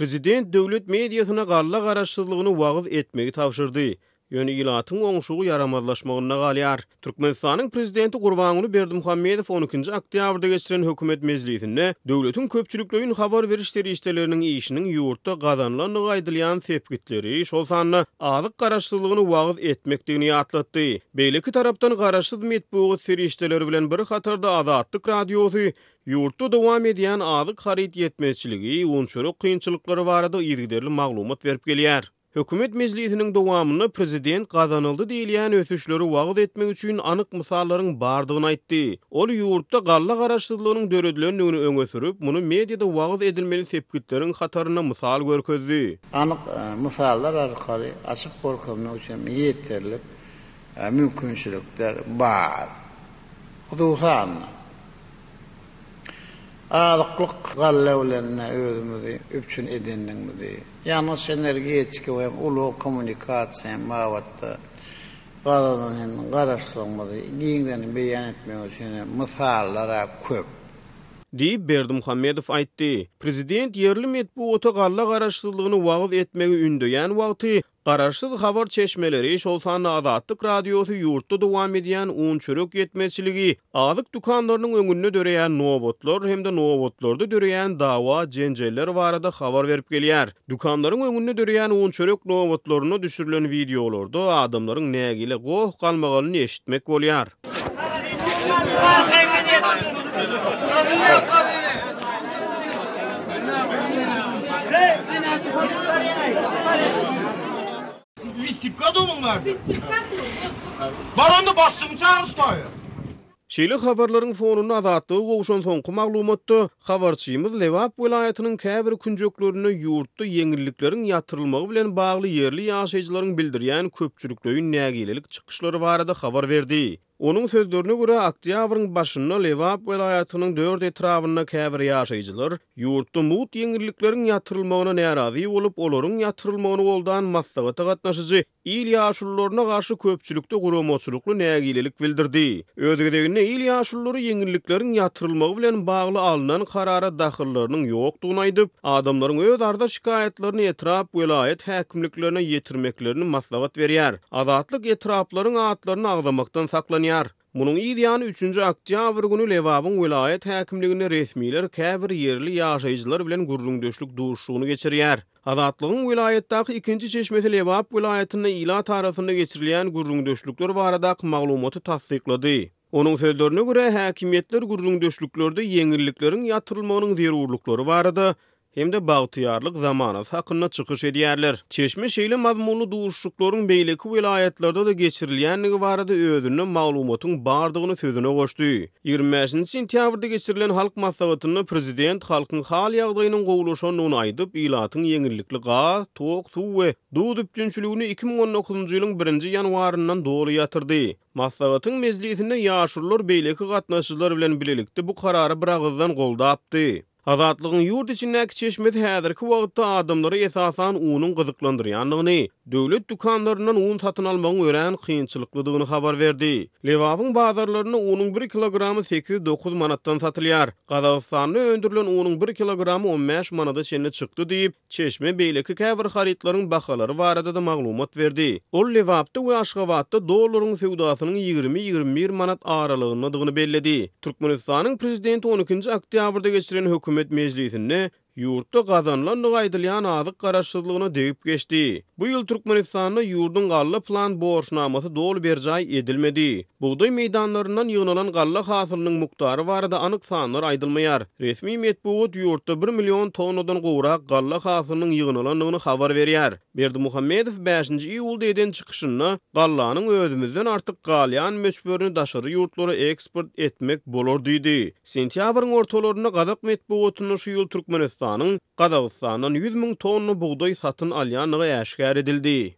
Prezident döwlet mediasyna galla garaşsyzlygyny wagyz etmegi tapşyrdy. Ýöne ilatyň oňşugy yaramazlaşmagyna galýar. Türkmenistanyň prezidenti Gurbanuly Berdimuhammedow 12-nji oktýabrda geçiren hökümet mejlisinde döwletiň köpçülikligiň habar beriş terişleriniň işiniň ýurtda gazanylanyny aýdylýan sepgitleri şol sanyna azyk garaşsyzlygyny wagyz etmekdigini ýatlatdy. Beýleki tarapdan garaşsyz medeniýet terişleri bilen bir hatarda Azatlyk radiosy ýurtda dowam edýän azyk haryt ýetmezçiligi, uňçuruk kynçylyklary barada ýergiderli maglumat berip gelýär. Hökümet mejlisiniň dowamyny prezident gazanyldy diýilýän ösüşleri wagyz etmek üçin anyk mysallaryň bardygyny aýtdy. Ol ýurtda galla garaşsyzlygynyň döredilerini öňe sürüp, muny mediada wagyz edilmeli sepkitleriň hataryna mysal görkezdi. Anyk mysallar arkaly açyk bolmak üçin ýeterlik mümkinçilikler bar. Hudusan Azyklyk gallawlaryna özümizi üpçün edendigimizi, ýalnys energetika we ulug kommunikasiýa mawatda gazanyň garaşsyzlygyny giňden beýan etmek üçin mysallara köp. Diýip Berdimuhammedow aýtdy. Prezident ýerli medeniýete galla garaşsyzlygyny wagyz etmegi ündüýän wagty garaşsyz habar çeşmeleri şol sanyna Azatlyk radiosy ýurtda dowam edýän uňçuruk ýetmezçiligi, azyk dukanlarynyň öňünde döreýän nowotlar hemde nowotlarda döreýän dawa jenjeller barada habar berip gelýär. Dukanlaryň öňünde döreýän uňçuruk nowotlaryna düşürilen videolarda adamlaryň nägile goh galmagalyny eşitmek bolýar. Baranda başsyny çağırışmaýar. Şeýle habarlaryň fonuna Azatlygy gowşan soňky maglumatda habarçymyz Lewap welaýatynyň käbir künjeklerine ýurtda ýeňillikleriň ýatyrylmagy bilen bagly ýerli ýaşaýjylaryň bildirýän köpçülikligiň nägilelik çykyşlary barada habar berdi. Onun sözlerine göre oktýabryň başynda Lewap welaýatynyň 4 etrawyna käbir ýaşaýjylar ýurtda mut ýeňillikleriň ýatyrylmagyna närazy bolup, olaryň ýatyrylmagyny boldan maslahaty gatnaşyjy il ýaşullaryna garşy köpçülikde guramaçylykly nägilelik bildirdi. Ödegidegine il ýaşullary ýeňillikleriň ýatyrylmagy bilen bagly alynan karara dahyllarynyň ýokdugyny aýdyp, adamlaryň öz arda şikaýetlerini etrap welaýat häkimliklerine ýetirmeklerini maslahat berýär. Azatlyk etraplaryň atlaryny agdamakdan saklanýar. Munun ýa-da 3-nji oktýabr güni Lewabyň welaýat häkimligine resmiler käbir ýerli ýaşaýjylar bilen gurrundeşlik duşugyny geçirýär. Azatlygyň welaýatdaky ikinji çeşmesi Lewap welaýatyna ila tarapynda geçirilýän gurrundeşlikler barada maglumaty tasdiklady. Onun sözlerine göre häkimetler gurrundeşliklerde ýeňillikleriň ýatyrylmagynyň zerurlukları barada hem de bagtyýarlyk zamanasy hakyna çykyş edýärler. Çeşme şeýle mazmunly duşuklaryň beýleki welaýatlarda da geçirilýänligi barada özüne maglumatyň bardygyny sözüne goşdy. 25-nji sentýabrda geçirilen halk maslahatyny prezident halkyň hal ýagdaýynyň gowulaşanyny aýdyp, ilatyň ýeňillikli gaz, tok, suw we dud üpçünçiligini 2019-njy ýylyň 1-nji ýanwaryndan doly ýatyrdy. Maslahatyň mejlisinde ýaşurlar beýleki gatnaşyjylar bilen bilelikde bu karary bir agızdan goldapdy. Azatlygyň ýurt içindäki çeşmesi häzirki wagtda adamlary esasan unyň gyzyklandyrýanlygyny, döwlet dukanlaryndan un satyn almagyň ören kynçylyklydygyny habar berdi. Lewabyň bazarlaryna unyň 1 kilogramy 8-9 manatdan satylýar. Gazagystanda öndürilen unyň 1 kilogramy 15 manada çenli çykdy diýip, çeşme beýleki käbir harytlaryň bahalary barada da maglumat berdi. Ol Lewapda we Aşgabatda dollaryň sewdasynyň 20-21 manat aralygyndadygyny belledi. Türkmenistanyň prezidenti 12-nji oktýabrda geçiren hökümet mejlisinde ýurtda gazanylanyny aýdylýan azyk garaşsyzlygyny degip geçdi. Bu ýyl Türkmenistanda ýurdun galla plan borçnamasy dolu berjay edilmedi. Buğday meydanlarından ýygnalan galla hasylynyň muktary barada anyk sanlar aýdylmaýar. Resmi medeniýet ýurtda 1 million tonnadan gowrak galla hasylynyň ýygnalanyny habar berýär. Berdimuhammedow 5-nji iýulda eden çykyşyna gallanyň özümizden artyk galýan möçberini daşary ýurtlara eksport etmek bolar diýdi. Sentýabryň ortalaryna Gazak medeniýetiniň şu ýyl Türkmenistanyň Gazagystanyň 100 000 tonna buğday satyn alýanlygy äşkär edildi.